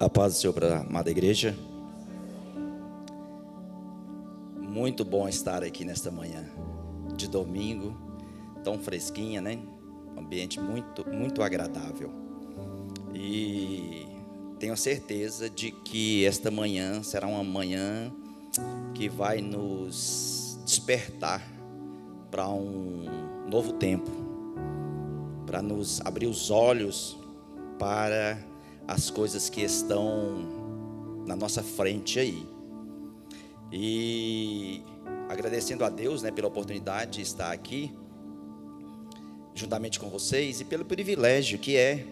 A paz do Senhor para a amada igreja. Muito bom estar aqui nesta manhã de domingo, tão fresquinha, né? Um ambiente muito agradável. E tenho certeza de que esta manhã será uma manhã que vai nos despertar para um novo tempo, para nos abrir os olhos para as coisas que estão na nossa frente aí. E agradecendo a Deus, né, pela oportunidade de estar aqui juntamente com vocês e pelo privilégio que é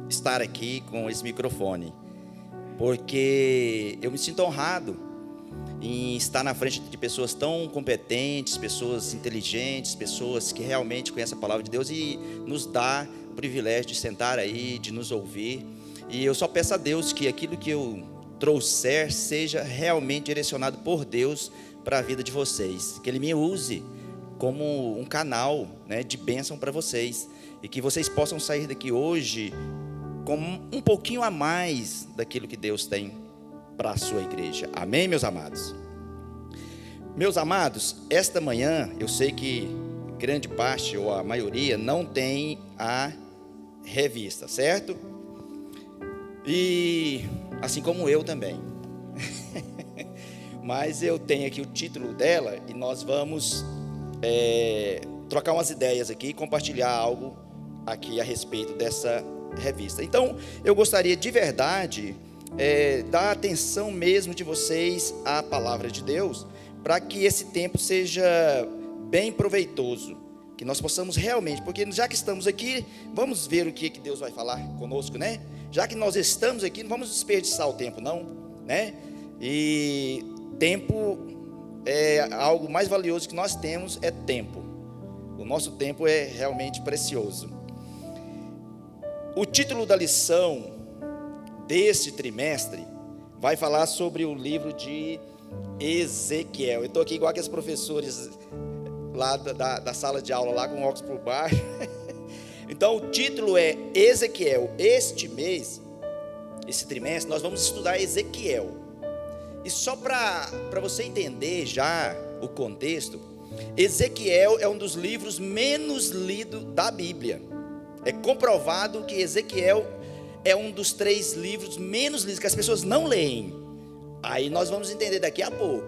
estar aqui com esse microfone, porque eu me sinto honrado em estar na frente de pessoas tão competentes, pessoas inteligentes, pessoas que realmente conhecem a palavra de Deus e nos dá o privilégio de sentar aí, de nos ouvir. E eu só peço a Deus que aquilo que eu trouxer seja realmente direcionado por Deus para a vida de vocês, que Ele me use como um canal, né, de bênção para vocês, e que vocês possam sair daqui hoje com um pouquinho a mais daquilo que Deus tem para a sua igreja. Amém, meus amados? Meus amados, esta manhã eu sei que grande parte ou a maioria não tem a revista, certo? E assim como eu também. Mas eu tenho aqui o título dela e nós vamos trocar umas ideias aqui e compartilhar algo aqui a respeito dessa revista. Então, eu gostaria de verdade dar atenção mesmo de vocês à palavra de Deus, para que esse tempo seja bem proveitoso, que nós possamos realmente, porque já que estamos aqui, vamos ver o que Deus vai falar conosco, né? Já que nós estamos aqui, não vamos desperdiçar o tempo, não, né? E tempo é algo mais valioso que nós temos, é tempo. O nosso tempo é realmente precioso. O título da lição deste trimestre vai falar sobre o livro de Ezequiel. Eu estou aqui igual aqueles professores lá da sala de aula, lá com óculos por baixo. Então o título é Ezequiel. Este mês, esse trimestre, nós vamos estudar Ezequiel. E só para você entender já o contexto, Ezequiel é um dos livros menos lidos da Bíblia. É comprovado que Ezequiel é um dos 3 livros menos lidos, que as pessoas não leem. Aí nós vamos entender daqui a pouco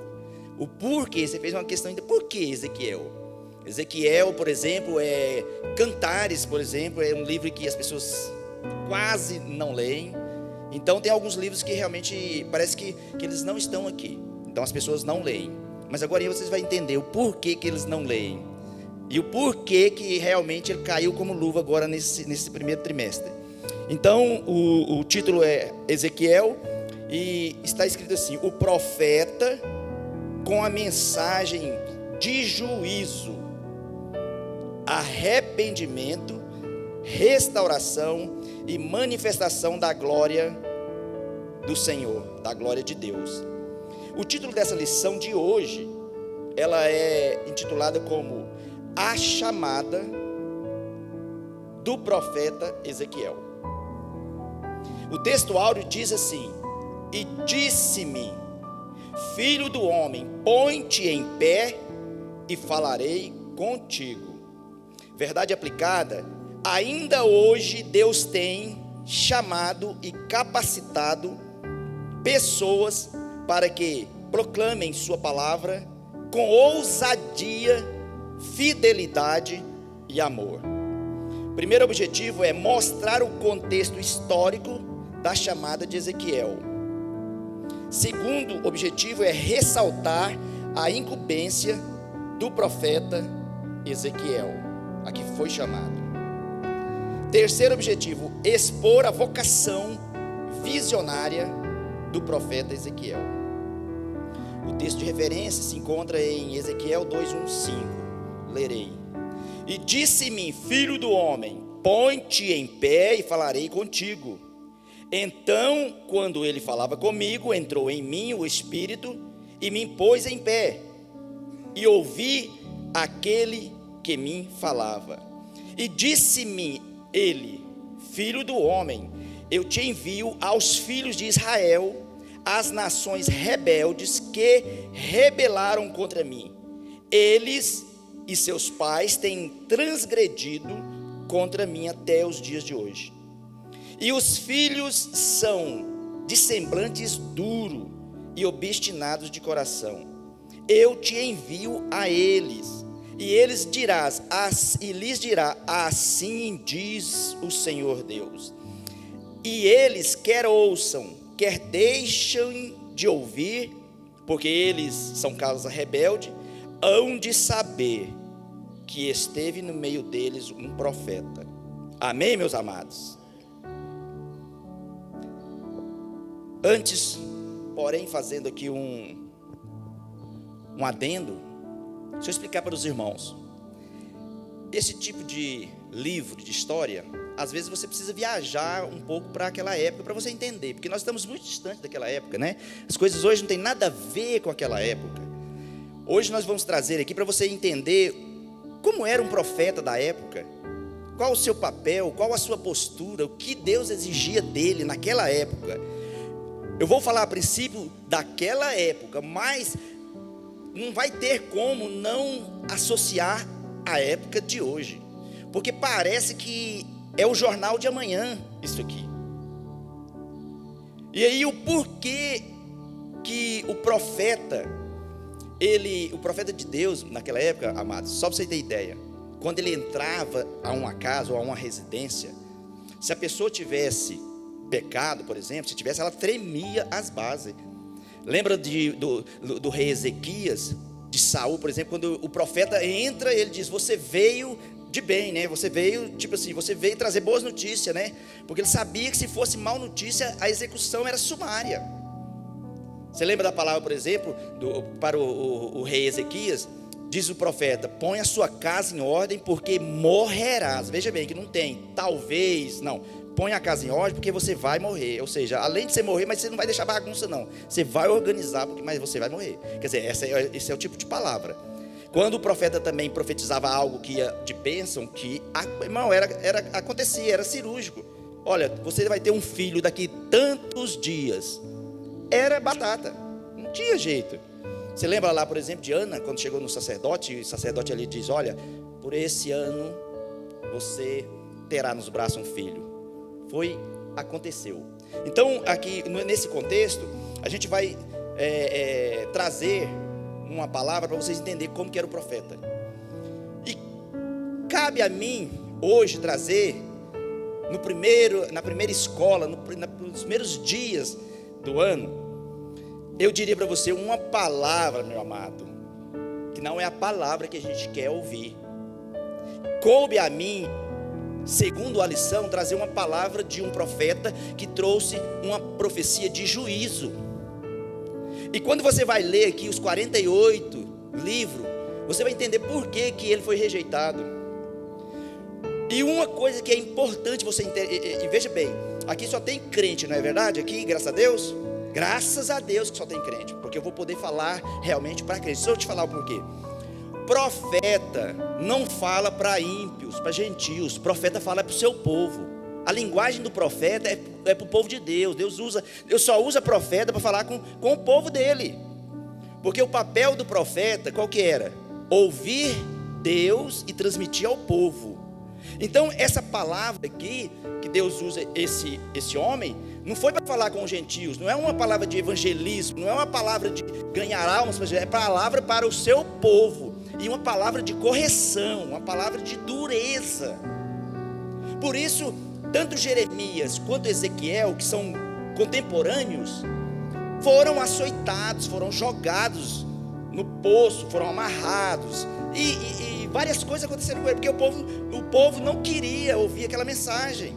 o porquê. Você fez uma questão de por que Ezequiel. Ezequiel, por exemplo, Cantares, por exemplo, é um livro que as pessoas quase não leem. Então tem alguns livros que realmente parece que eles não estão aqui. Então as pessoas não leem. Mas agora vocês vão entender o porquê que eles não leem. E o porquê que realmente ele caiu como luva agora nesse primeiro trimestre. Então o título é Ezequiel e está escrito assim: o profeta com a mensagem de juízo, arrependimento, restauração e manifestação da glória do Senhor, da glória de Deus. O título dessa lição de hoje, ela é intitulada como A Chamada do Profeta Ezequiel. O texto áureo diz assim: e disse-me, filho do homem, põe-te em pé e falarei contigo. Verdade aplicada, ainda hoje Deus tem chamado e capacitado pessoas para que proclamem sua palavra com ousadia, fidelidade e amor. O primeiro objetivo é mostrar o contexto histórico da chamada de Ezequiel. Segundo objetivo é ressaltar a incumbência do profeta Ezequiel, a que foi chamado. Terceiro objetivo, expor a vocação visionária do profeta Ezequiel. O texto de referência se encontra em Ezequiel 2:1-5. Lerei. E disse-me, filho do homem, põe-te em pé e falarei contigo. Então, quando ele falava comigo, entrou em mim o Espírito e me pôs em pé. E ouvi aquele que me falava. E disse-me ele, filho do homem, eu te envio aos filhos de Israel, às nações rebeldes que rebelaram contra mim. Eles e seus pais têm transgredido contra mim até os dias de hoje. E os filhos são de semblantes duro e obstinados de coração. Eu te envio a eles, e lhes dirá, assim diz o Senhor Deus. E eles quer ouçam, quer deixem de ouvir, porque eles são casa rebelde, hão de saber que esteve no meio deles um profeta. Amém, meus amados? Antes, porém, fazendo aqui um adendo, deixa eu explicar para os irmãos. Esse tipo de livro, de história, às vezes você precisa viajar um pouco para aquela época, para você entender, porque nós estamos muito distantes daquela época, né? As coisas hoje não tem nada a ver com aquela época. Hoje nós vamos trazer aqui para você entender como era um profeta da época, qual o seu papel, qual a sua postura, o que Deus exigia dele naquela época. Eu vou falar a princípio daquela época, mas não vai ter como não associar a época de hoje, porque parece que é o jornal de amanhã isso aqui. E aí o porquê que o profeta de Deus naquela época, amados, só para você ter ideia, quando ele entrava a uma casa ou a uma residência, se a pessoa tivesse pecado, por exemplo, se tivesse, ela tremia as bases. Lembra do rei Ezequias, de Saul, por exemplo, quando o profeta entra, ele diz: você veio de bem, né? Você veio, tipo assim, você veio trazer boas notícias, né? Porque ele sabia que se fosse mal notícia, a execução era sumária. Você lembra da palavra, por exemplo, para o rei Ezequias? Diz o profeta: põe a sua casa em ordem, porque morrerás. Veja bem que não tem talvez, não. Põe a casa em ordem, porque você vai morrer. Ou seja, além de você morrer, mas você não vai deixar bagunça, não. Você vai organizar, mas você vai morrer. Quer dizer, esse é o tipo de palavra. Quando o profeta também profetizava algo que ia de bênção, que, irmão, acontecia, era cirúrgico. Olha, você vai ter um filho daqui tantos dias. Era batata, não tinha jeito. Você lembra lá, por exemplo, de Ana, quando chegou no sacerdote, e o sacerdote ali diz: olha, por esse ano você terá nos braços um filho. Aconteceu. Então, aqui, nesse contexto, a gente vai trazer uma palavra para vocês entenderem como que era o profeta. E cabe a mim, hoje, trazer, na primeira escola, nos primeiros dias do ano, eu diria para você uma palavra, meu amado, que não é a palavra que a gente quer ouvir. Coube a mim, segundo a lição, trazer uma palavra de um profeta que trouxe uma profecia de juízo. E quando você vai ler aqui os 48 livros, você vai entender por que ele foi rejeitado. E uma coisa que é importante você entender, e veja bem, aqui só tem crente, não é verdade? Aqui, graças a Deus que só tem crente, porque eu vou poder falar realmente para crente. Deixa eu te falar o porquê. Profeta não fala para ímpios, para gentios. Profeta fala para o seu povo. A linguagem do profeta é para o povo de Deus. Deus só usa profeta para falar com o povo dele. Porque o papel do profeta, qual que era? Ouvir Deus e transmitir ao povo. Então essa palavra aqui, que Deus usa esse homem, não foi para falar com os gentios, não é uma palavra de evangelismo, não é uma palavra de ganhar almas, é palavra para o seu povo. E uma palavra de correção, uma palavra de dureza. Por isso, tanto Jeremias quanto Ezequiel, que são contemporâneos, foram açoitados, foram jogados no poço, foram amarrados. E várias coisas aconteceram com ele, porque o povo não queria ouvir aquela mensagem.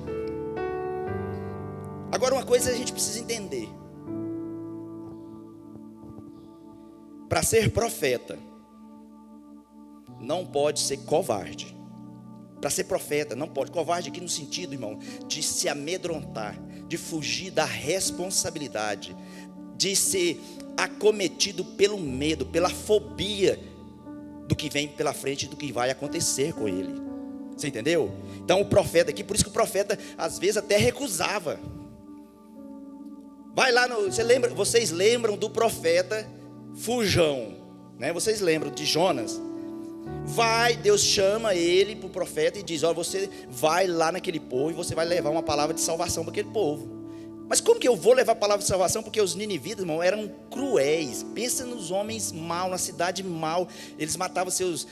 Agora, uma coisa a gente precisa entender: para ser profeta, não pode ser covarde. Para ser profeta, não pode. Covarde aqui no sentido, irmão, de se amedrontar, de fugir da responsabilidade, de ser acometido pelo medo, pela fobia do que vem pela frente, do que vai acontecer com ele. Você entendeu? Então o profeta aqui, por isso que o profeta às vezes até recusava. Vai lá vocês lembram do profeta Fujão, né? Vocês lembram de Jonas? Deus chama ele para o profeta e diz: olha, você vai lá naquele povo e você vai levar uma palavra de salvação para aquele povo. Mas como que eu vou levar a palavra de salvação? Porque os ninivitas, irmão, eram cruéis. Pensa nos homens maus, na cidade mal. Eles matavam seus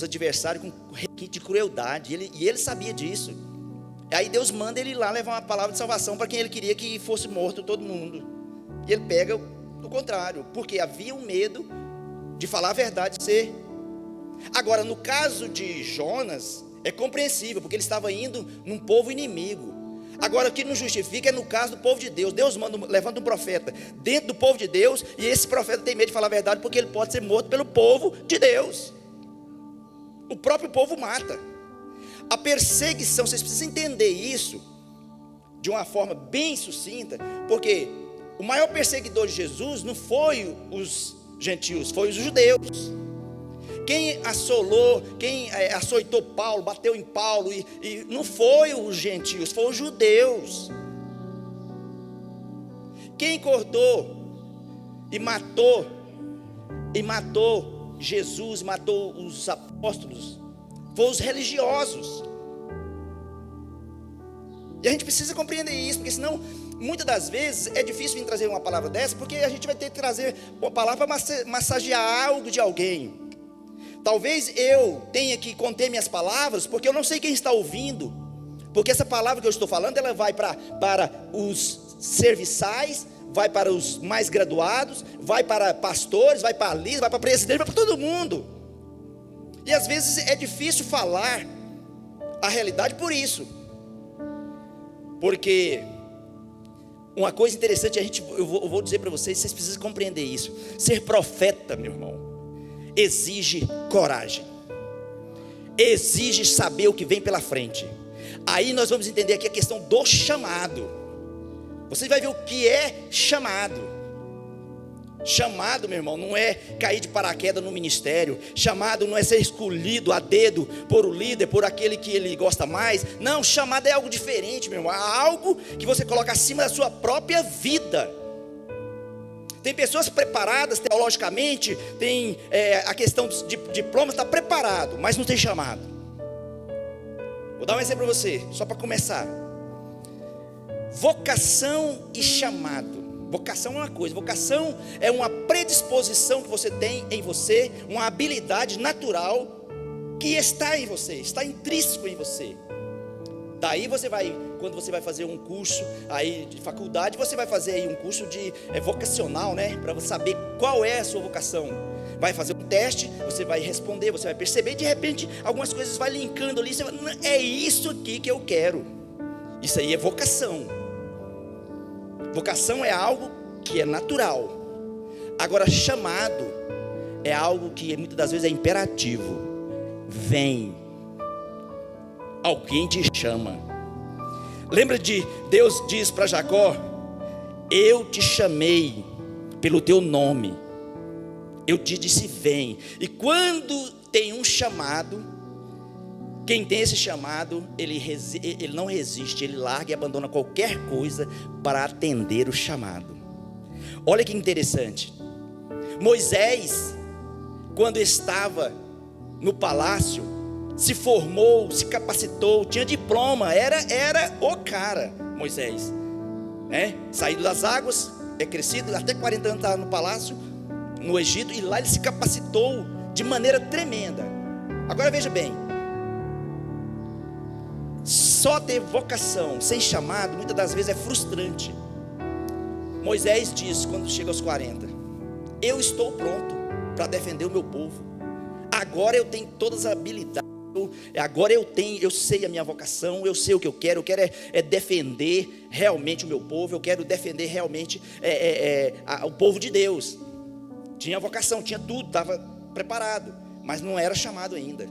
adversários com requinte de crueldade. E ele sabia disso. Aí Deus manda ele ir lá levar uma palavra de salvação para quem ele queria que fosse morto todo mundo. E ele pega o contrário, porque havia um medo de falar a verdade, ser. Agora, no caso de Jonas, é compreensível, porque ele estava indo num povo inimigo. Agora, o que não justifica é no caso do povo de Deus. Deus levanta um profeta dentro do povo de Deus, e esse profeta tem medo de falar a verdade, porque ele pode ser morto pelo povo de Deus. O próprio povo mata. A perseguição, vocês precisam entender isso de uma forma bem sucinta, porque o maior perseguidor de Jesus não foi os gentios, foi os judeus. Quem assolou, quem açoitou Paulo, bateu em Paulo, e não foi os gentios, foi os judeus. Quem cortou e matou Jesus, matou os apóstolos, foi os religiosos. E a gente precisa compreender isso, porque senão, muitas das vezes, é difícil vir trazer uma palavra dessa, porque a gente vai ter que trazer uma palavra para massagear algo de alguém. Talvez eu tenha que conter minhas palavras, porque eu não sei quem está ouvindo. Porque essa palavra que eu estou falando, ela vai para os serviçais, vai para os mais graduados, vai para pastores, vai para líderes, vai para presidente, vai para todo mundo. E às vezes é difícil falar a realidade por isso. Porque uma coisa interessante, eu vou dizer para vocês precisam compreender isso. Ser profeta, meu irmão, exige coragem, exige saber o que vem pela frente. Aí nós vamos entender aqui a questão do chamado. Você vai ver o que é chamado. Chamado, meu irmão, não é cair de paraquedas no ministério. Chamado não é ser escolhido a dedo por o líder, por aquele que ele gosta mais. Não, chamado é algo diferente, meu irmão. É algo que você coloca acima da sua própria vida. Tem pessoas preparadas teologicamente, tem a questão de diploma, está preparado, mas não tem chamado. Vou dar um exemplo para você, só para começar. Vocação e chamado. Vocação é uma coisa, vocação é uma predisposição que você tem em você, uma habilidade natural que está em você, está intrínseco em você. Daí você vai, quando você vai fazer um curso aí de faculdade, você vai fazer aí um curso de vocacional, né? Para você saber qual é a sua vocação. Vai fazer um teste, você vai responder, você vai perceber, e de repente algumas coisas vai linkando ali, você vai, é isso aqui que eu quero. Isso aí é vocação. Vocação é algo que é natural. Agora, chamado é algo que muitas das vezes é imperativo. Vem. Alguém te chama. Lembra de Deus diz para Jacó: eu te chamei pelo teu nome. Eu te disse vem. E quando tem um chamado, quem tem esse chamado, ele não resiste, ele larga e abandona qualquer coisa para atender o chamado. Olha que interessante. Moisés, quando estava no palácio, se formou, se capacitou, tinha diploma, era o cara, Moisés, né? Saído das águas, crescido, até 40 anos estava no palácio, no Egito, e lá ele se capacitou de maneira tremenda. Agora veja bem, só ter vocação sem chamado, muitas das vezes é frustrante. Moisés diz, quando chega aos 40, eu estou pronto para defender o meu povo, agora eu tenho todas as habilidades, agora eu sei a minha vocação, eu sei o que eu quero defender realmente o meu povo, eu quero defender realmente o povo de Deus. Tinha vocação, tinha tudo, estava preparado, mas não era chamado ainda.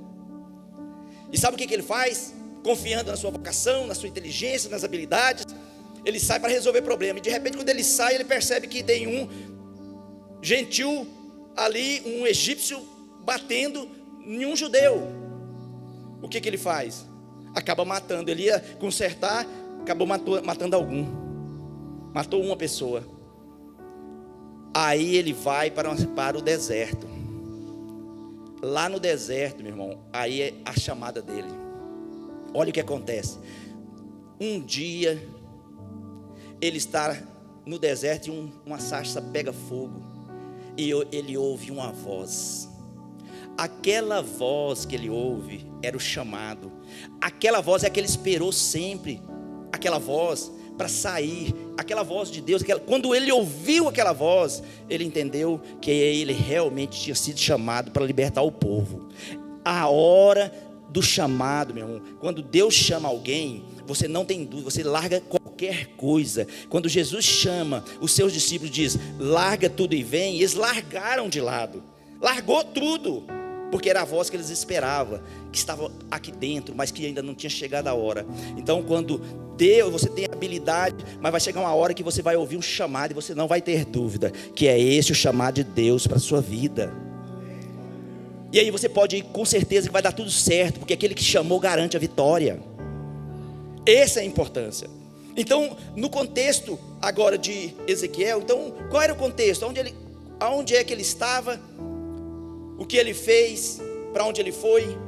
E sabe o que ele faz? Confiando na sua vocação, na sua inteligência, nas habilidades, ele sai para resolver problema. E de repente, quando ele sai, ele percebe que tem um gentil ali, um egípcio batendo em um judeu. O que ele faz? Acaba matando. Ele ia consertar, acabou matando algum. Matou uma pessoa. Aí ele vai para o deserto. Lá no deserto, meu irmão, aí é a chamada dele. Olha o que acontece. Um dia, ele está no deserto e uma sarça pega fogo. E ele ouve uma voz. Aquela voz que ele ouve era o chamado. Aquela voz é a que ele esperou sempre. Aquela voz para sair. Aquela voz de Deus. Quando ele ouviu aquela voz, ele entendeu que ele realmente tinha sido chamado para libertar o povo. A hora do chamado, meu irmão. Quando Deus chama alguém, você não tem dúvida, você larga qualquer coisa. Quando Jesus chama os seus discípulos, diz: larga tudo e vem. Eles largaram de lado. Largou tudo. Porque era a voz que eles esperavam, que estava aqui dentro, mas que ainda não tinha chegado a hora. Então, quando Deus, você tem habilidade, mas vai chegar uma hora que você vai ouvir um chamado e você não vai ter dúvida que é esse o chamado de Deus para a sua vida. E aí você pode ir com certeza que vai dar tudo certo, porque aquele que chamou garante a vitória. Essa é a importância. Então, no contexto agora de Ezequiel, então, qual era o contexto? Aonde é que ele estava? O que ele fez? Para onde ele foi?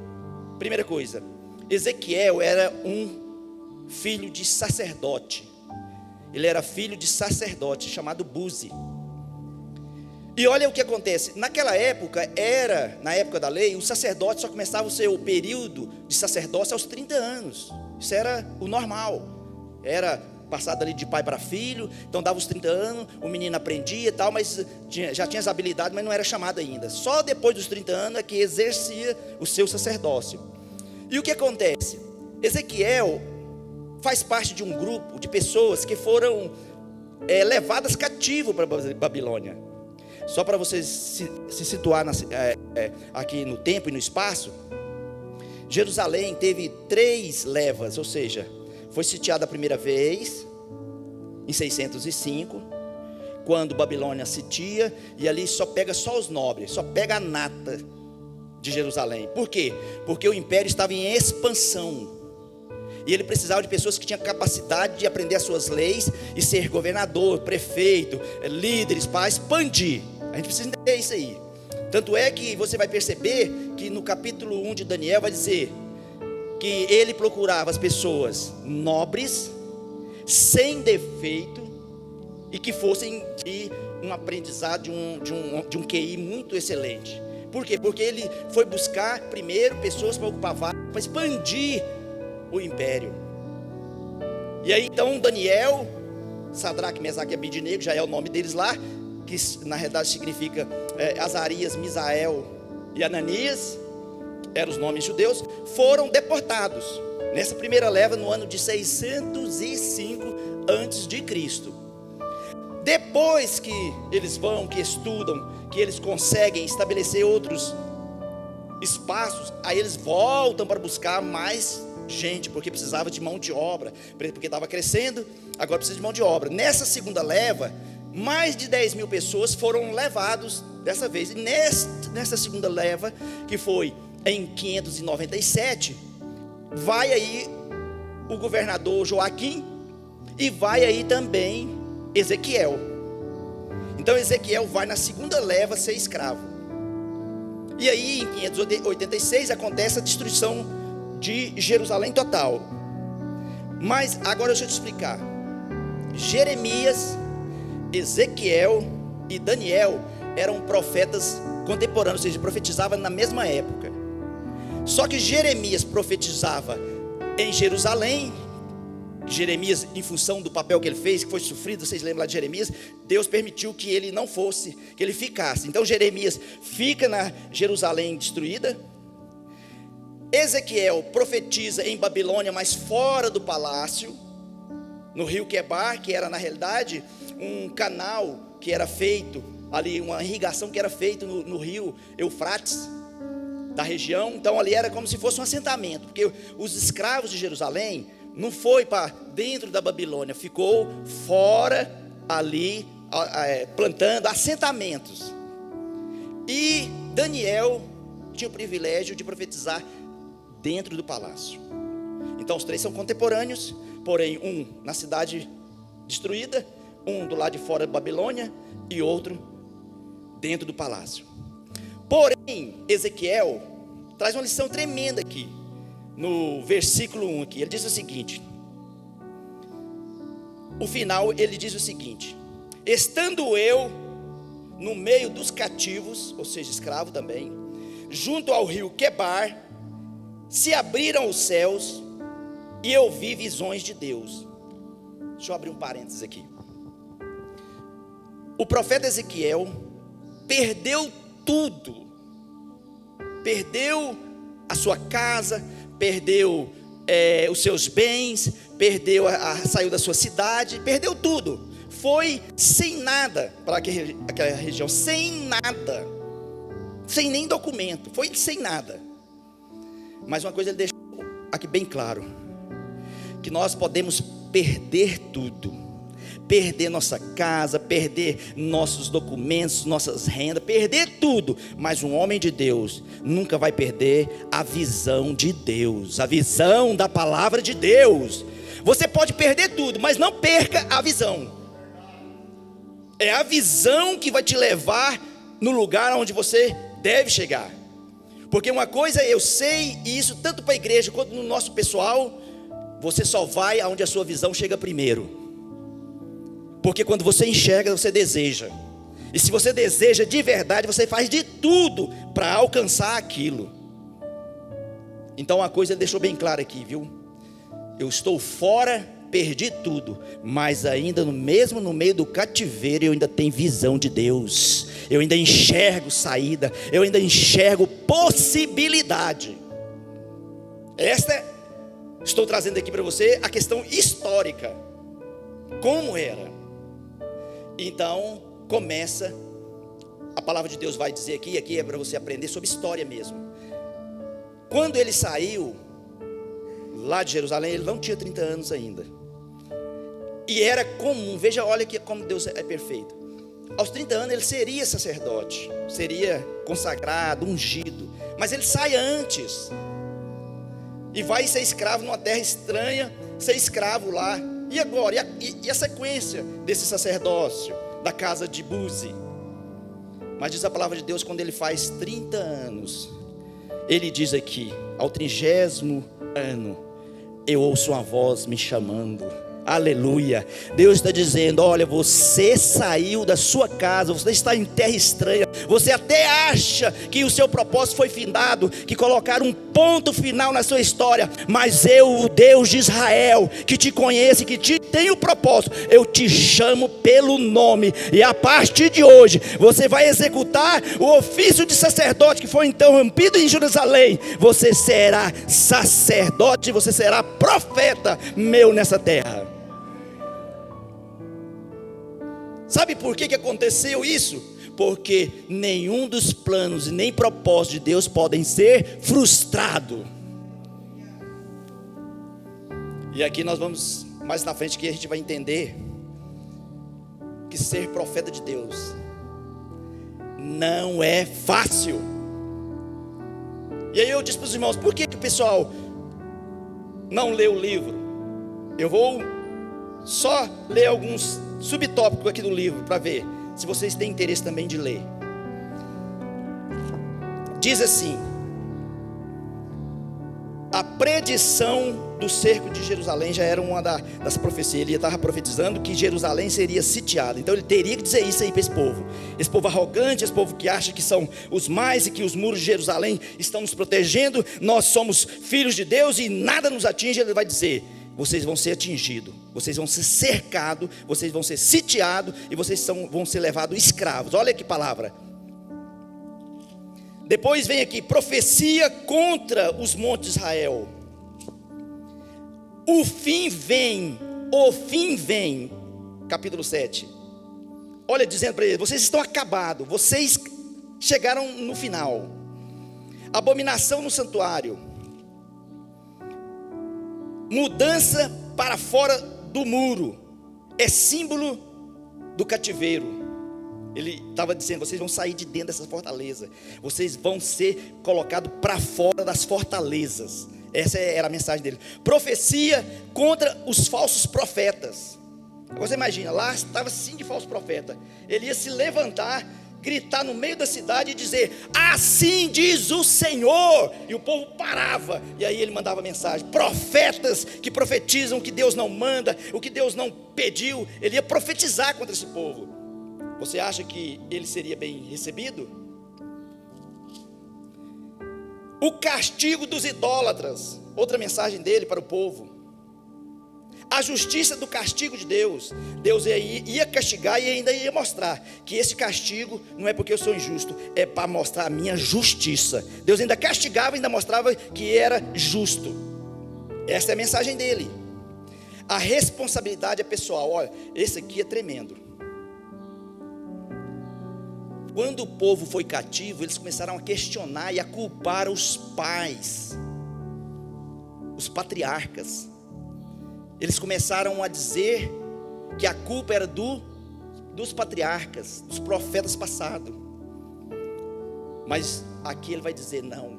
Primeira coisa, Ezequiel era um filho de sacerdote. Ele era filho de sacerdote chamado Buzi. E olha o que acontece. Naquela época, na época da lei, o sacerdote só começava o seu período de sacerdócio aos 30 anos. Isso era o normal. Era passado ali de pai para filho. Então dava os 30 anos, o menino aprendia e tal, mas já tinha as habilidades, mas não era chamado ainda. Só depois dos 30 anos é que exercia o seu sacerdócio. E o que acontece? Ezequiel faz parte de um grupo de pessoas que foram levadas cativo para a Babilônia. Só para vocês se situar aqui no tempo e no espaço, Jerusalém teve 3 levas, ou seja, foi sitiada a primeira vez, em 605, quando Babilônia sitia, e ali só pega os nobres, só pega a nata de Jerusalém. Por quê? Porque o império estava em expansão, e ele precisava de pessoas que tinham capacidade de aprender as suas leis, e ser governador, prefeito, líderes, para expandir. A gente precisa entender isso aí. Tanto é que você vai perceber que no capítulo 1 de Daniel vai dizer que ele procurava as pessoas nobres, sem defeito, e que fossem de um aprendizado, de um QI muito excelente. Por quê? Porque ele foi buscar primeiro pessoas para ocupar vagas, para expandir o império. E aí então Daniel, Sadraque, Mesaque e Abednego, já é o nome deles lá, que na realidade significa Azarias, Misael e Ananias, eram os nomes judeus, foram deportados nessa primeira leva no ano de 605 antes de Cristo. Depois que eles vão, que estudam, que eles conseguem estabelecer outros espaços, aí eles voltam para buscar mais gente, porque precisava de mão de obra, porque estava crescendo, agora precisa de mão de obra. Nessa segunda leva, mais de 10 mil pessoas foram levados dessa vez. E nessa segunda leva, que foi em 597, vai aí o governador Joaquim, e vai aí também Ezequiel. Então Ezequiel vai na segunda leva ser escravo. E aí em 586 acontece a destruição de Jerusalém total. Mas agora deixa eu te explicar. Jeremias, Ezequiel e Daniel eram profetas contemporâneos, ou seja, profetizavam na mesma época. Só que Jeremias profetizava em Jerusalém. Jeremias, em função do papel que ele fez, que foi sofrido, vocês lembram lá de Jeremias, Deus permitiu que ele não fosse, que ele ficasse. Então Jeremias fica na Jerusalém destruída. Ezequiel profetiza em Babilônia, mas fora do palácio, no rio Quebar, que era na realidade um canal que era feito ali, uma irrigação que era feita no rio Eufrates, da região. Então ali era como se fosse um assentamento, porque os escravos de Jerusalém não foi para dentro da Babilônia, ficou fora ali, plantando assentamentos. E Daniel tinha o privilégio de profetizar dentro do palácio. Então os 3 são contemporâneos, porém um na cidade destruída, um do lado de fora da Babilônia e outro dentro do palácio. Porém, Ezequiel traz uma lição tremenda aqui, no versículo 1 aqui. Ele diz o seguinte, o final ele diz o seguinte: estando eu no meio dos cativos, ou seja, escravo também, junto ao rio Quebar, se abriram os céus e eu vi visões de Deus. Deixa eu abrir um parênteses aqui. O profeta Ezequiel perdeu tudo. Perdeu a sua casa, perdeu os seus bens, saiu da sua cidade, perdeu tudo. Foi sem nada para aquela região, sem nada, sem nem documento, foi sem nada. Mas uma coisa ele deixou aqui bem claro, que nós podemos perder tudo, perder nossa casa, perder nossos documentos, nossas rendas, perder tudo, mas um homem de Deus nunca vai perder a visão de Deus, a visão da palavra de Deus. Você pode perder tudo, mas não perca a visão. É a visão que vai te levar no lugar onde você deve chegar. Porque uma coisa eu sei, e isso tanto para a igreja quanto no nosso pessoal, você só vai aonde a sua visão chega primeiro. Porque quando você enxerga, você deseja. E se você deseja de verdade, você faz de tudo para alcançar aquilo. Então uma coisa ele deixou bem claro aqui, viu? Eu estou fora, perdi tudo, mas ainda no meio do cativeiro eu ainda tenho visão de Deus. Eu ainda enxergo saída, eu ainda enxergo possibilidade. Estou trazendo aqui para você a questão histórica. Como era? Então começa, a palavra de Deus vai dizer aqui é para você aprender sobre história mesmo. Quando ele saiu lá de Jerusalém, ele não tinha 30 anos ainda. E era comum, veja, olha que como Deus é perfeito. Aos 30 anos ele seria sacerdote, seria consagrado, ungido. Mas ele sai antes e vai ser escravo numa terra estranha, ser escravo lá. E agora? E a sequência desse sacerdócio da casa de Buzi? Mas diz a palavra de Deus, quando ele faz 30 anos, ele diz aqui, ao 30º ano, eu ouço uma voz me chamando. Aleluia. Deus está dizendo, olha, você saiu da sua casa, você está em terra estranha, você até acha que o seu propósito foi findado, que colocaram um ponto final na sua história, mas eu, o Deus de Israel, que te conhece, que te tem o propósito, eu te chamo pelo nome, e a partir de hoje, você vai executar o ofício de sacerdote que foi interrompido em Jerusalém. Você será sacerdote, você será profeta meu nessa terra. Sabe por que aconteceu isso? Porque nenhum dos planos e nem propósitos de Deus podem ser frustrados. E aqui nós vamos, mais na frente que a gente vai entender que ser profeta de Deus não é fácil. E aí eu disse para os irmãos, por que o pessoal não lê o livro? Eu vou só ler alguns subtópicos aqui do livro para ver se vocês têm interesse também de ler. Diz assim: a predição do cerco de Jerusalém já era uma das profecias. Ele estava profetizando que Jerusalém seria sitiada. Então ele teria que dizer isso aí para esse povo arrogante, esse povo que acha que são os mais e que os muros de Jerusalém estão nos protegendo. Nós somos filhos de Deus e nada nos atinge. Ele vai dizer: vocês vão ser atingidos, vocês vão ser cercados, vocês vão ser sitiados e vocês vão ser levados escravos. Olha que palavra. Depois vem aqui, profecia contra os montes de Israel. O fim vem, capítulo 7. Olha, dizendo para eles, vocês estão acabados, vocês chegaram no final. Abominação no santuário. Mudança para fora do muro, é símbolo do cativeiro. Ele estava dizendo, vocês vão sair de dentro dessa fortaleza, vocês vão ser colocados para fora das fortalezas. Essa era a mensagem dele. Profecia contra os falsos profetas. Você imagina, lá estava sim de falso profeta. Ele ia se levantar, gritar no meio da cidade e dizer: assim diz o Senhor. E o povo parava, e aí ele mandava mensagem. Profetas que profetizam o que Deus não manda, o que Deus não pediu, ele ia profetizar contra esse povo. Você acha que ele seria bem recebido? O castigo dos idólatras, outra mensagem dele para o povo. A justiça do castigo de Deus. Deus ia castigar e ainda ia mostrar que esse castigo não é porque eu sou injusto, é para mostrar a minha justiça. Deus ainda castigava e ainda mostrava que era justo. Essa é a mensagem dele. A responsabilidade é pessoal. Olha, esse aqui é tremendo. Quando o povo foi cativo, eles começaram a questionar e a culpar os pais, os patriarcas. Eles começaram a dizer que a culpa era dos patriarcas, dos profetas passados. Mas aqui ele vai dizer: não,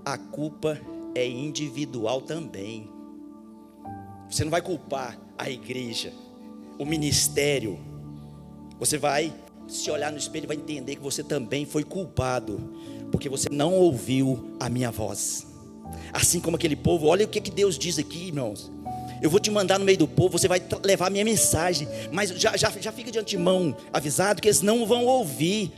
a culpa é individual também. Você não vai culpar a igreja, o ministério. Você vai se olhar no espelho e vai entender que você também foi culpado, porque você não ouviu a minha voz. Assim como aquele povo. Olha o que Deus diz aqui, irmãos. Eu vou te mandar no meio do povo, você vai levar a minha mensagem, mas já fica de antemão avisado que eles não vão ouvir.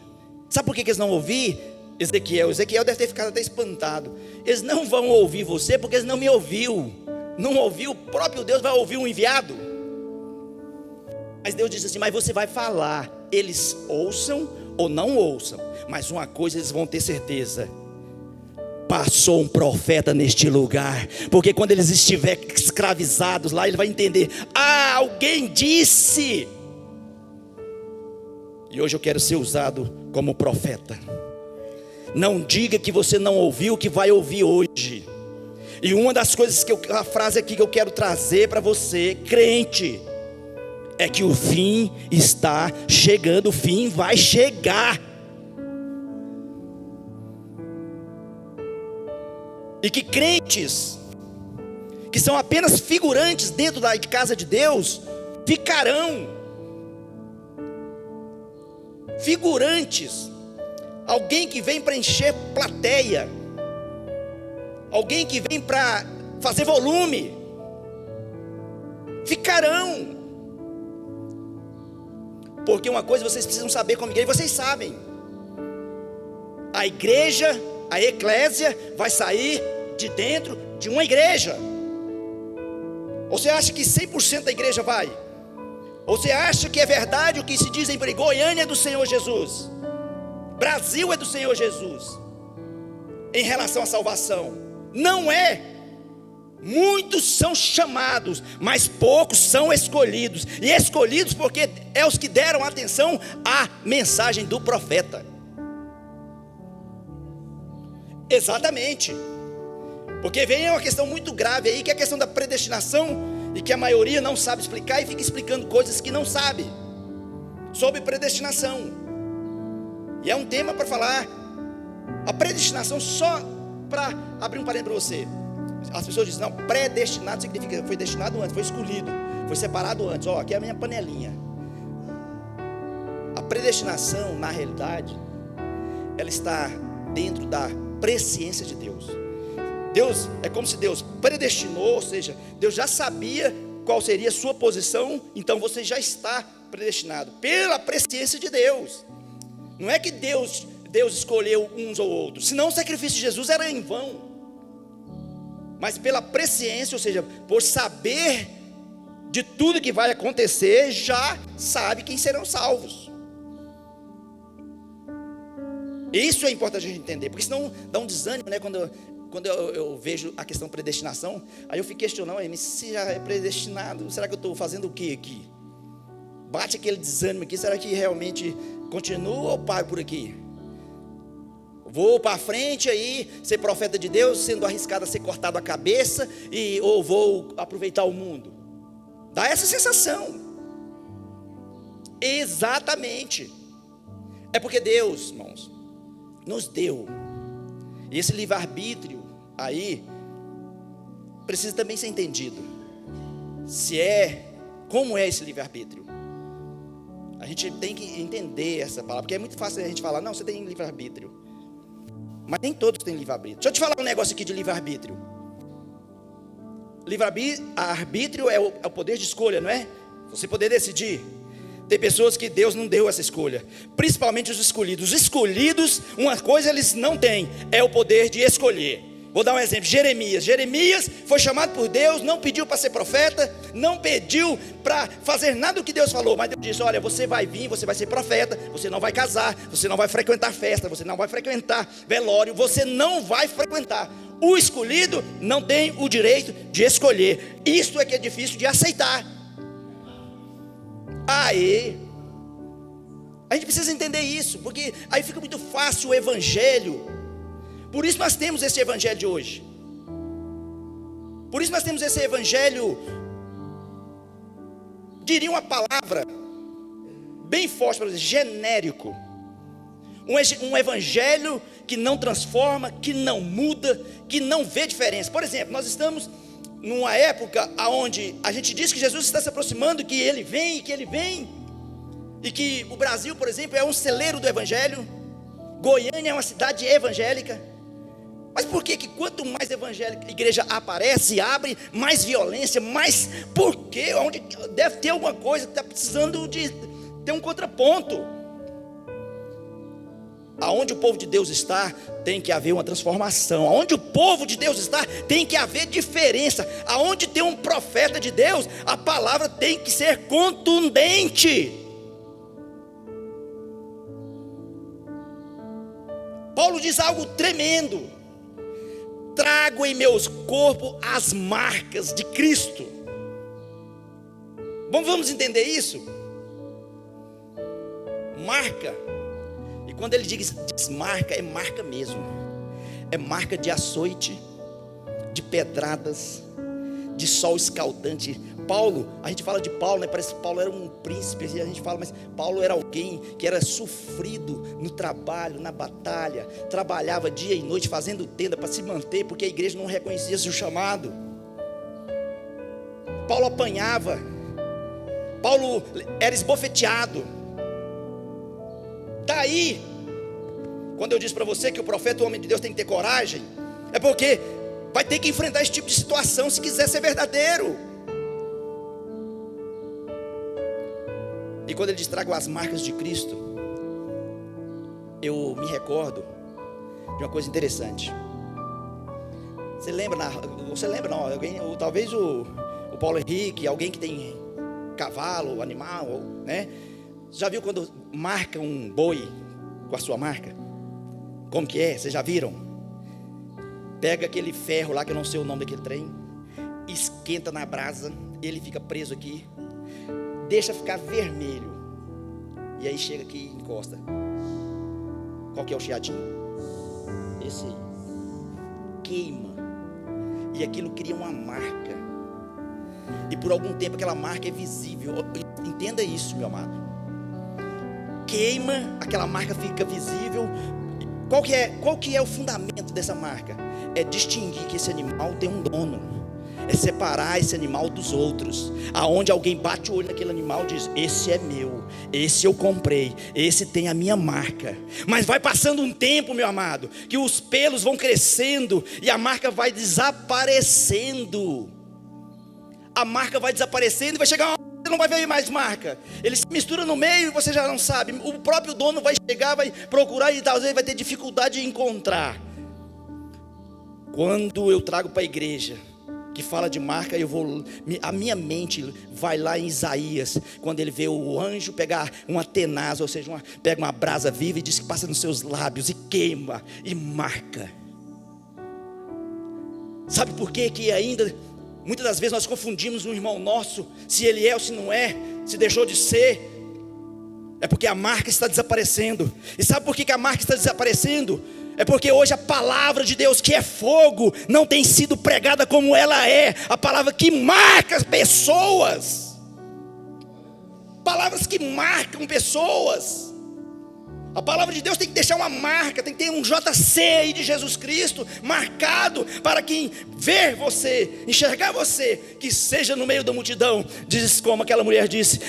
Sabe por que eles não vão ouvir? Ezequiel deve ter ficado até espantado. Eles não vão ouvir você porque eles não me ouviu. Não ouviu, o próprio Deus vai ouvir um enviado. Mas Deus diz assim: mas você vai falar. Eles ouçam ou não ouçam, mas uma coisa eles vão ter certeza: passou um profeta neste lugar. Porque quando eles estiverem escravizados lá, ele vai entender: ah, alguém disse. E hoje eu quero ser usado como profeta. Não diga que você não ouviu, que vai ouvir hoje. E uma das coisas a frase aqui que eu quero trazer para você, crente, é que o fim está chegando. O fim vai chegar. E que crentes que são apenas figurantes dentro da casa de Deus ficarão figurantes. Alguém que vem para encher plateia, alguém que vem para fazer volume, ficarão. Porque uma coisa vocês precisam saber como igreja, vocês sabem: a igreja, a eclésia vai sair de dentro de uma igreja. Ou você acha que 100% da igreja vai? Ou você acha que é verdade o que se diz em Goiânia é do Senhor Jesus, Brasil é do Senhor Jesus, em relação à salvação? Não é. Muitos são chamados, mas poucos são escolhidos. E escolhidos porque é os que deram atenção à mensagem do profeta. Exatamente. Porque vem uma questão muito grave aí, que é a questão da predestinação, e que a maioria não sabe explicar e fica explicando coisas que não sabe sobre predestinação. E é um tema para falar. A predestinação, só para abrir um parênteses para você. As pessoas dizem: não, predestinado significa foi destinado antes, foi escolhido, foi separado antes. Ó, aqui é a minha panelinha. A predestinação, na realidade, ela está dentro da presciência de Deus. Deus, é como se Deus predestinou, ou seja, Deus já sabia qual seria a sua posição, então você já está predestinado pela presciência de Deus. Não é que Deus escolheu uns ou outros, senão o sacrifício de Jesus era em vão. Mas pela presciência, ou seja, por saber de tudo que vai acontecer, já sabe quem serão salvos. Isso é importante a gente entender, porque senão dá um desânimo, né? Quando eu vejo a questão predestinação, aí eu fico questionando: mas se já é predestinado, será que eu estou fazendo o que aqui? Bate aquele desânimo aqui: será que realmente continua ou paro por aqui? Vou para frente aí, ser profeta de Deus, sendo arriscado a ser cortado a cabeça, ou vou aproveitar o mundo? Dá essa sensação. Exatamente. É porque Deus, irmãos, nos deu. E esse livre-arbítrio aí precisa também ser entendido. Como é esse livre-arbítrio? A gente tem que entender essa palavra, porque é muito fácil a gente falar, não, você tem livre-arbítrio. Mas nem todos têm livre-arbítrio. Deixa eu te falar um negócio aqui de livre-arbítrio. Livre-arbítrio é o poder de escolha, não é? Você poder decidir. Tem pessoas que Deus não deu essa escolha, principalmente os escolhidos. Os escolhidos, uma coisa eles não têm, é o poder de escolher. Vou dar um exemplo, Jeremias foi chamado por Deus, não pediu para ser profeta, não pediu para fazer nada do que Deus falou, mas Deus disse, olha, você vai vir, você vai ser profeta, você não vai casar, você não vai frequentar festa, você não vai frequentar velório, você não vai frequentar. O escolhido não tem o direito de escolher. Isso é que é difícil de aceitar. Aí, a gente precisa entender isso, porque aí fica muito fácil o evangelho. Por isso nós temos esse evangelho de hoje. Por isso nós temos esse evangelho, diria uma palavra bem forte para dizer, genérico. Um evangelho que não transforma, que não muda, que não vê diferença. Por exemplo, nós estamos numa época onde a gente diz que Jesus está se aproximando, que Ele vem, e que o Brasil, por exemplo, é um celeiro do evangelho. Goiânia é uma cidade evangélica. Mas por que quanto mais evangélica a igreja aparece, abre, mais violência, mais... Por quê? Onde deve ter alguma coisa que está precisando de ter um contraponto. Aonde o povo de Deus está, tem que haver uma transformação. Aonde o povo de Deus está, tem que haver diferença. Aonde tem um profeta de Deus, a palavra tem que ser contundente. Paulo diz algo tremendo: trago em meus corpos as marcas de Cristo. Vamos entender isso? Marca. E quando ele diz marca, é marca mesmo. É marca de açoite, de pedradas, de sol escaldante. Paulo, a gente fala de Paulo, né? Parece que Paulo era um príncipe, a gente fala, mas Paulo era alguém que era sofrido no trabalho, na batalha, trabalhava dia e noite fazendo tenda para se manter, porque a igreja não reconhecia seu chamado. Paulo apanhava, Paulo era esbofeteado. Daí, quando eu disse para você que o profeta, o homem de Deus, tem que ter coragem, é porque vai ter que enfrentar esse tipo de situação se quiser ser verdadeiro. E quando ele diz trago as marcas de Cristo, eu me recordo de uma coisa interessante. Você lembra não, alguém, ou talvez o Paulo Henrique, alguém que tem cavalo, animal, né? Já viu quando marca um boi com a sua marca? Como que é? Vocês já viram? Pega aquele ferro lá, que eu não sei o nome daquele trem, esquenta na brasa, ele fica preso aqui, deixa ficar vermelho, e aí chega aqui e encosta. Qual que é o chiadinho? Esse aí. Queima. E aquilo cria uma marca. E por algum tempo aquela marca é visível. Entenda isso, meu amado. Queima, aquela marca fica visível. Qual que é o fundamento dessa marca? É distinguir que esse animal tem um dono. É separar esse animal dos outros. Aonde alguém bate o olho naquele animal e diz: esse é meu, esse eu comprei, esse tem a minha marca. Mas vai passando um tempo, meu amado, que os pelos vão crescendo e a marca vai desaparecendo. A marca vai desaparecendo e vai chegar uma hora que você não vai ver mais marca. Ele se mistura no meio e você já não sabe. O próprio dono vai chegar, vai procurar e talvez vai ter dificuldade de encontrar. Quando eu trago para a igreja que fala de marca, a minha mente vai lá em Isaías, quando ele vê o anjo pegar uma tenaz, ou seja, pega uma brasa viva e diz que passa nos seus lábios e queima e marca. Sabe por quê? Que ainda muitas das vezes nós confundimos um irmão nosso, se ele é ou se não é, se deixou de ser. É porque a marca está desaparecendo. E sabe por que a marca está desaparecendo? É porque hoje a palavra de Deus, que é fogo, não tem sido pregada como ela é. A palavra que marca as pessoas. Palavras que marcam pessoas. A palavra de Deus tem que deixar uma marca, tem que ter um JC aí de Jesus Cristo marcado, para quem ver você, enxergar você, que seja no meio da multidão, diz como aquela mulher disse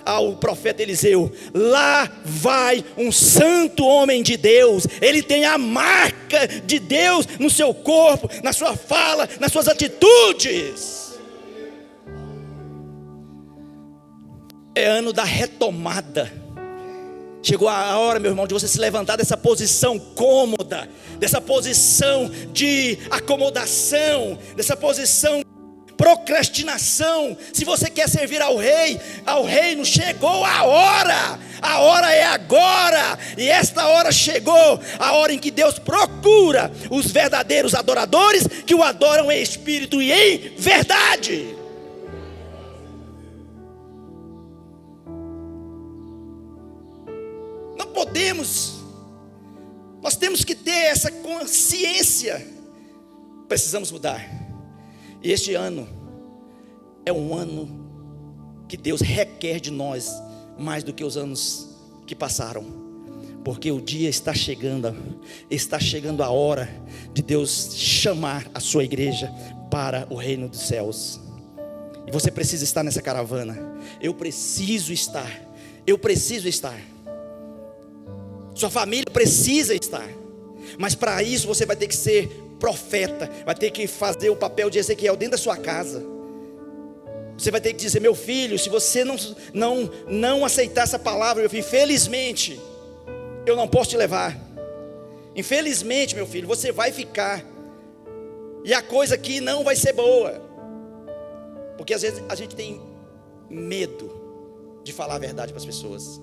ao profeta Eliseu: lá vai um santo homem de Deus, ele tem a marca de Deus no seu corpo, na sua fala, nas suas atitudes. É ano da retomada. Chegou a hora, meu irmão, de você se levantar dessa posição cômoda, dessa posição de acomodação, dessa posição de procrastinação. Se você quer servir ao reino, chegou a hora é agora, e esta hora chegou, a hora em que Deus procura os verdadeiros adoradores, que o adoram em espírito e em verdade. Nós temos que ter essa consciência. Precisamos mudar. E este ano é um ano que Deus requer de nós mais do que os anos que passaram, porque o dia está chegando a hora de Deus chamar a sua igreja para o reino dos céus. E você precisa estar nessa caravana. Eu preciso estar. Sua família precisa estar. Mas para isso você vai ter que ser profeta, vai ter que fazer o papel de Ezequiel dentro da sua casa. Você vai ter que dizer: meu filho, se você não aceitar essa palavra, meu filho, infelizmente eu não posso te levar. Infelizmente, meu filho, você vai ficar, e a coisa aqui não vai ser boa. Porque às vezes a gente tem medo de falar a verdade para as pessoas.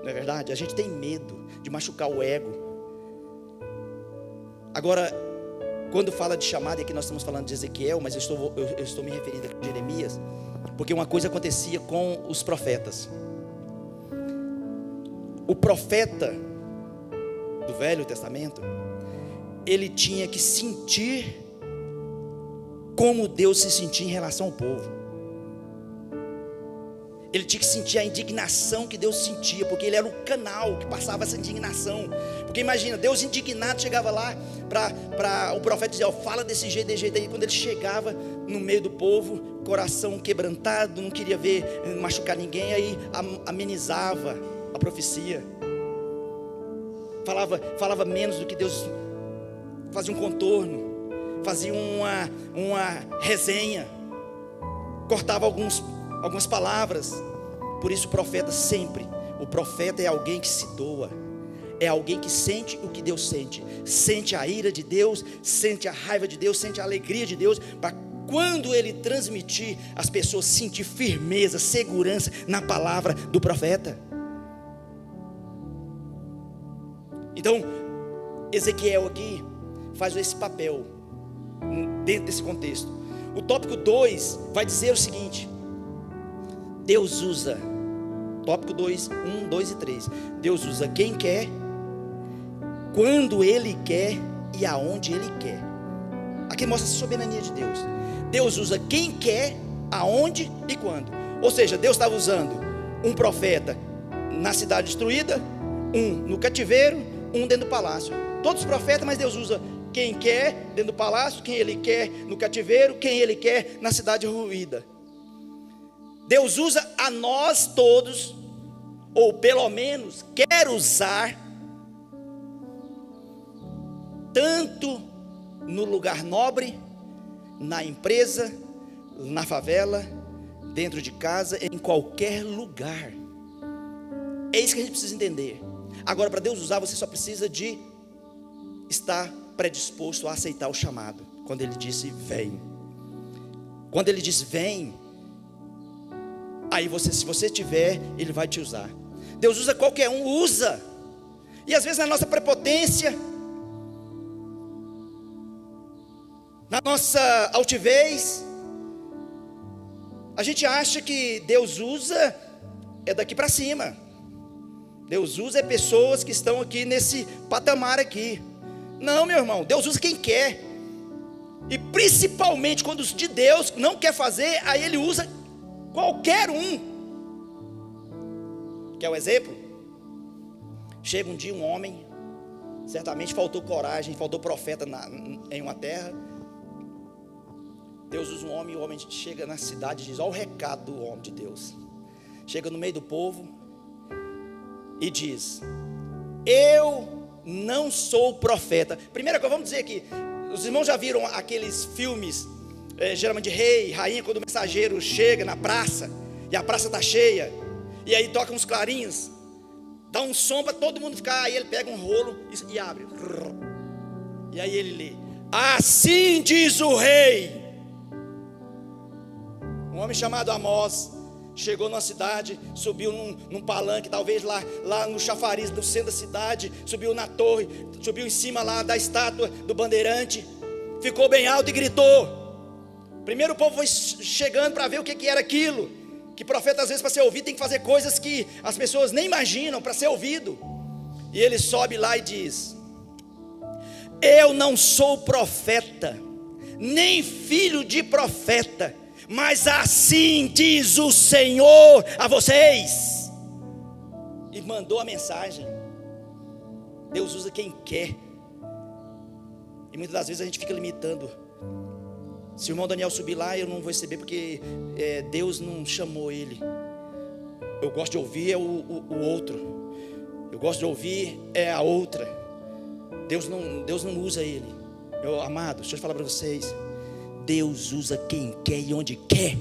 Não é verdade? A gente tem medo de machucar o ego. Agora, quando fala de chamada, e aqui nós estamos falando de Ezequiel, mas eu estou me referindo a Jeremias, porque uma coisa acontecia com os profetas. O profeta do Velho Testamento, ele tinha que sentir como Deus se sentia em relação ao povo. Ele tinha que sentir a indignação que Deus sentia, porque ele era o canal que passava essa indignação. Porque imagina, Deus indignado chegava lá para o profeta dizer: fala desse jeito aí. Quando ele chegava no meio do povo, coração quebrantado, não queria ver machucar ninguém, aí amenizava a profecia, falava menos do que Deus, fazia um contorno, fazia uma resenha, cortava algumas palavras. Por isso o profeta é alguém que se doa, é alguém que sente o que Deus sente, sente a ira de Deus, sente a raiva de Deus, sente a alegria de Deus, para quando ele transmitir, as pessoas sentir firmeza, segurança na palavra do profeta. Então Ezequiel aqui faz esse papel dentro desse contexto. O tópico 2 vai dizer o seguinte: Deus usa, tópico 2, 1, 2 e 3. Deus usa quem quer, quando Ele quer e aonde Ele quer. Aqui mostra a soberania de Deus. Deus usa quem quer, aonde e quando. Ou seja, Deus estava usando um profeta na cidade destruída, um no cativeiro, um dentro do palácio. Todos os profetas, mas Deus usa quem quer dentro do palácio, quem Ele quer no cativeiro, quem Ele quer na cidade ruída. Deus usa a nós todos, ou pelo menos quer usar, tanto no lugar nobre, na empresa, na favela, dentro de casa, em qualquer lugar. É isso que a gente precisa entender. Agora, para Deus usar, você só precisa de estar predisposto a aceitar o chamado. Quando Ele disse vem, quando Ele diz vem, aí se você tiver, Ele vai te usar. Deus usa qualquer um, usa. E às vezes na nossa prepotência, na nossa altivez, a gente acha que Deus usa é daqui para cima. Deus usa pessoas que estão aqui nesse patamar aqui. Não, meu irmão, Deus usa quem quer. E principalmente quando os de Deus não quer fazer, aí Ele usa qualquer um. Quer um exemplo? Chega um dia um homem, certamente faltou coragem, faltou profeta em uma terra. Deus usa um homem, e o homem chega na cidade e diz: olha o recado do homem de Deus. Chega no meio do povo e diz: eu não sou profeta. Primeira coisa, vamos dizer aqui, os irmãos já viram aqueles filmes, geralmente de rei, rainha, quando o mensageiro chega na praça, e a praça está cheia, e aí toca uns clarinhos, dá um som para todo mundo ficar, aí ele pega um rolo e abre, e aí ele lê: assim diz o rei. Um homem chamado Amós chegou numa cidade, subiu num palanque, talvez lá no chafariz do centro da cidade, subiu na torre, subiu em cima lá da estátua do bandeirante, ficou bem alto e gritou. Primeiro o povo foi chegando para ver o que era aquilo, que profeta às vezes para ser ouvido tem que fazer coisas que as pessoas nem imaginam para ser ouvido. E ele sobe lá e diz: eu não sou profeta, nem filho de profeta, mas assim diz o Senhor a vocês. E mandou a mensagem. Deus usa quem quer. E muitas das vezes a gente fica limitando. Se o irmão Daniel subir lá, eu não vou receber porque Deus não chamou ele. Eu gosto de ouvir o outro. Eu gosto de ouvir a outra. Deus não usa ele. Amado, deixa eu falar para vocês. Deus usa quem quer e onde quer.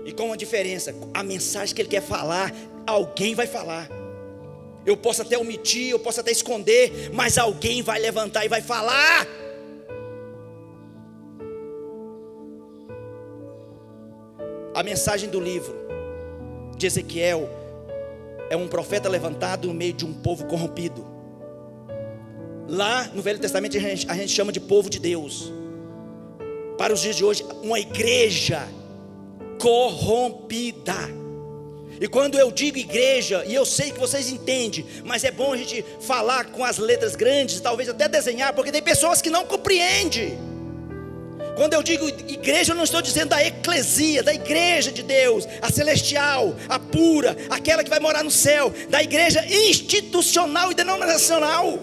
E com uma diferença: a mensagem que Ele quer falar, alguém vai falar. Eu posso até omitir, eu posso até esconder, mas alguém vai levantar e vai falar. A mensagem do livro de Ezequiel é um profeta levantado no meio de um povo corrompido. Lá no Velho Testamento a gente chama de povo de Deus. Para os dias de hoje, uma igreja corrompida. E quando eu digo igreja, e eu sei que vocês entendem, mas é bom a gente falar com as letras grandes, talvez até desenhar, porque tem pessoas que não compreendem. Quando eu digo igreja, eu não estou dizendo da eclesia, da igreja de Deus, a celestial, a pura, aquela que vai morar no céu, da igreja institucional e denominacional.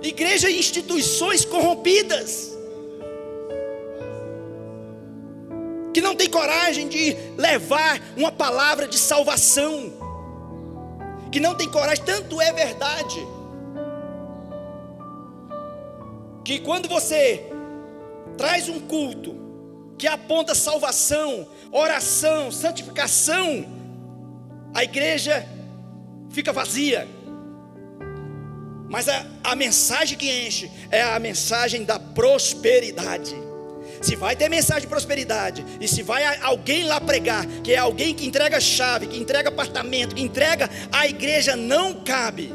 Igreja e instituições corrompidas, que não tem coragem de levar uma palavra de salvação, que não tem coragem. Tanto é verdade que quando você traz um culto que aponta salvação, oração, santificação, a igreja fica vazia. Mas a mensagem que enche é a mensagem da prosperidade. Se vai ter mensagem de prosperidade, e se vai alguém lá pregar, que é alguém que entrega chave, que entrega apartamento, que entrega, a igreja não cabe.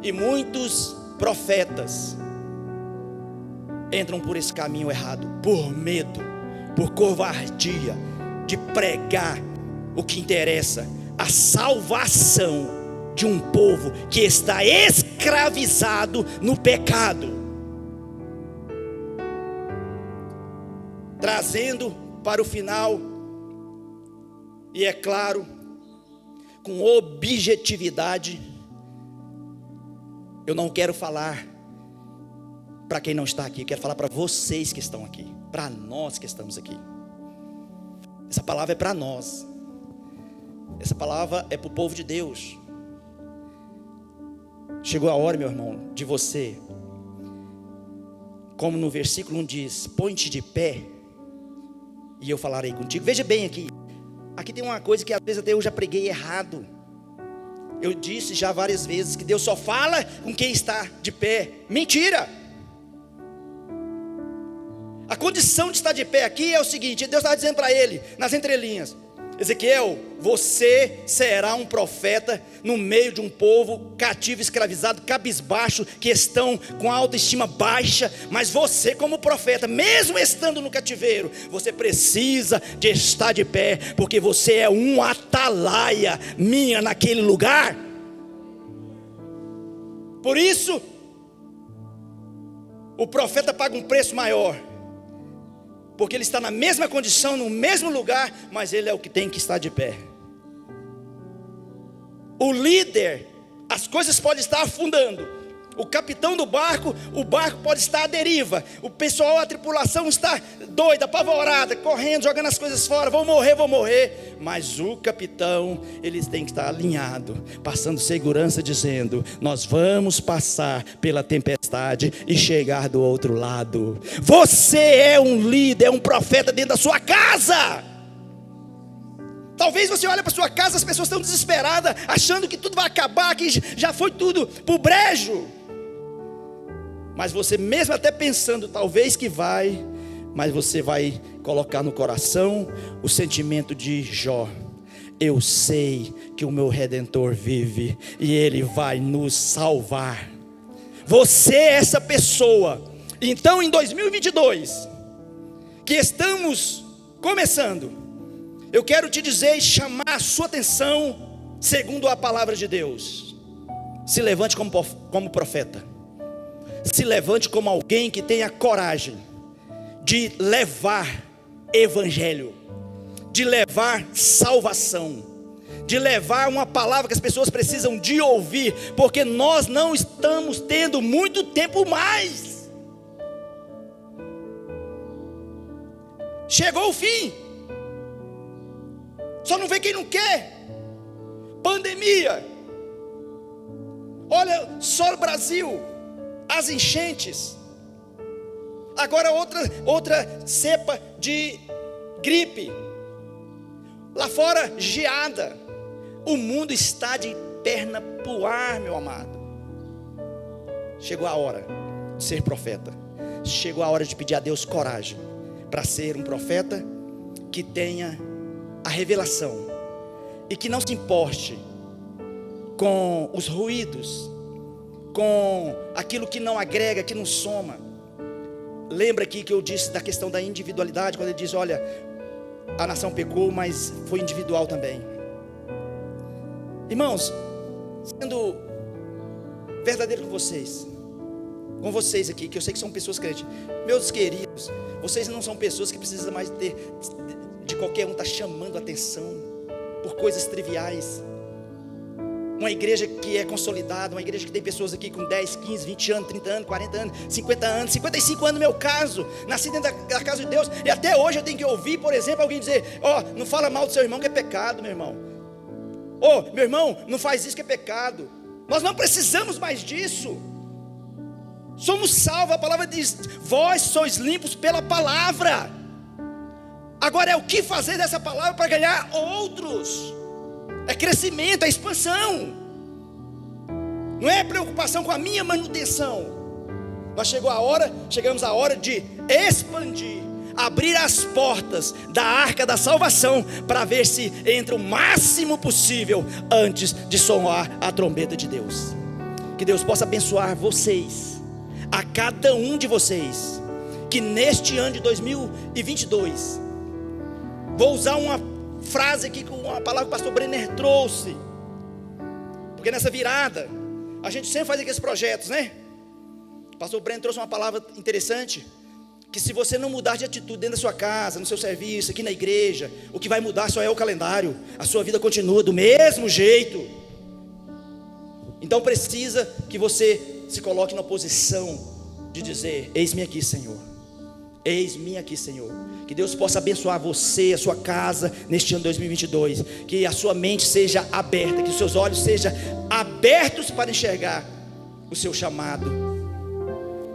E muitos profetas entram por esse caminho errado, por medo, por covardia, de pregar o que interessa, a salvação de um povo que está escravizado no pecado. Trazendo para o final, e é claro, com objetividade, eu não quero falar para quem não está aqui, eu quero falar para vocês que estão aqui, para nós que estamos aqui. Essa palavra é para nós, essa palavra é para o povo de Deus. Chegou a hora, meu irmão, de você, como no versículo 1 diz: põe-te de pé e eu falarei contigo. Veja bem aqui tem uma coisa que às vezes até eu já preguei errado. Eu disse já várias vezes que Deus só fala com quem está de pé. Mentira! A condição de estar de pé aqui é o seguinte: Deus estava dizendo para ele, nas entrelinhas: Ezequiel, você será um profeta no meio de um povo cativo, escravizado, cabisbaixo, que estão com a autoestima baixa. Mas você, como profeta, mesmo estando no cativeiro, você precisa de estar de pé, porque você é um atalaia minha naquele lugar. Por isso, o profeta paga um preço maior, porque ele está na mesma condição, no mesmo lugar, mas ele é o que tem que estar de pé. o líder, as coisas podem estar afundando. O capitão do barco, o barco pode estar à deriva. O pessoal, a tripulação está doida, apavorada, correndo, jogando as coisas fora. Vou morrer. Mas o capitão, ele tem que estar alinhado, passando segurança, dizendo: nós vamos passar pela tempestade e chegar do outro lado. Você é um líder, é um profeta dentro da sua casa. Talvez você olhe para sua casa, as pessoas estão desesperadas, achando que tudo vai acabar, que já foi tudo pro brejo. Mas você mesmo até pensando, talvez que vai, mas você vai colocar no coração o sentimento de Jó: eu sei que o meu Redentor vive e Ele vai nos salvar. Você é essa pessoa. Então em 2022, que estamos começando, eu quero te dizer e chamar a sua atenção, segundo a palavra de Deus. Se levante como profeta. Se levante como alguém que tenha coragem de levar evangelho, de levar salvação, de levar uma palavra que as pessoas precisam de ouvir, porque nós não estamos tendo muito tempo mais. Chegou o fim. Só não vê quem não quer. Pandemia. Olha só o Brasil, as enchentes. Agora outra cepa de gripe. Lá fora, geada. O mundo está de perna pro ar, meu amado. Chegou a hora de ser profeta. Chegou a hora de pedir a Deus coragem para ser um profeta que tenha a revelação e que não se importe com os ruídos, com aquilo que não agrega, que não soma. Lembra aqui que eu disse da questão da individualidade, quando ele diz: olha, a nação pecou, mas foi individual também. Irmãos, sendo verdadeiro com vocês aqui, que eu sei que são pessoas crentes, meus queridos, vocês não são pessoas que precisam mais de qualquer um estar chamando a atenção por coisas triviais. Uma igreja que é consolidada, uma igreja que tem pessoas aqui com 10, 15, 20 anos, 30 anos, 40 anos, 50 anos, 55 anos no meu caso, nasci dentro da casa de Deus, e até hoje eu tenho que ouvir, por exemplo, alguém dizer: não fala mal do seu irmão que é pecado, meu irmão. Meu irmão, não faz isso que é pecado. Nós não precisamos mais disso. Somos salvos, a palavra diz: vós sois limpos pela palavra. Agora é o que fazer dessa palavra para ganhar outros. É crescimento, é expansão. Não é preocupação com a minha manutenção. Nós chegamos à hora de expandir, abrir as portas da arca da salvação, para ver se entra o máximo possível antes de soar a trombeta de Deus. Que Deus possa abençoar vocês, a cada um de vocês, que neste ano de 2022, vou usar uma frase aqui com uma palavra que o pastor Brenner trouxe, porque nessa virada a gente sempre faz aqueles projetos, né? O pastor Brenner trouxe uma palavra interessante, que se você não mudar de atitude dentro da sua casa, no seu serviço, aqui na igreja, o que vai mudar só é o calendário. A sua vida continua do mesmo jeito. Então precisa que você se coloque na posição de dizer: eis-me aqui, Senhor. Eis-me aqui, Senhor. Que Deus possa abençoar você, a sua casa, neste ano 2022. Que a sua mente seja aberta, que os seus olhos sejam abertos para enxergar o seu chamado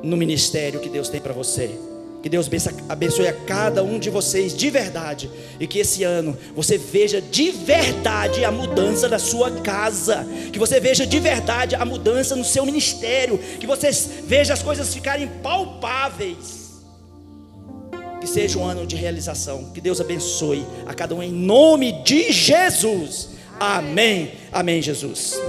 no ministério que Deus tem para você. Que Deus abençoe a cada um de vocês de verdade, e que esse ano você veja de verdade a mudança da sua casa, que você veja de verdade a mudança no seu ministério, que você veja as coisas ficarem palpáveis. Que seja um ano de realização. Que Deus abençoe a cada um em nome de Jesus. Amém. Amém, Jesus.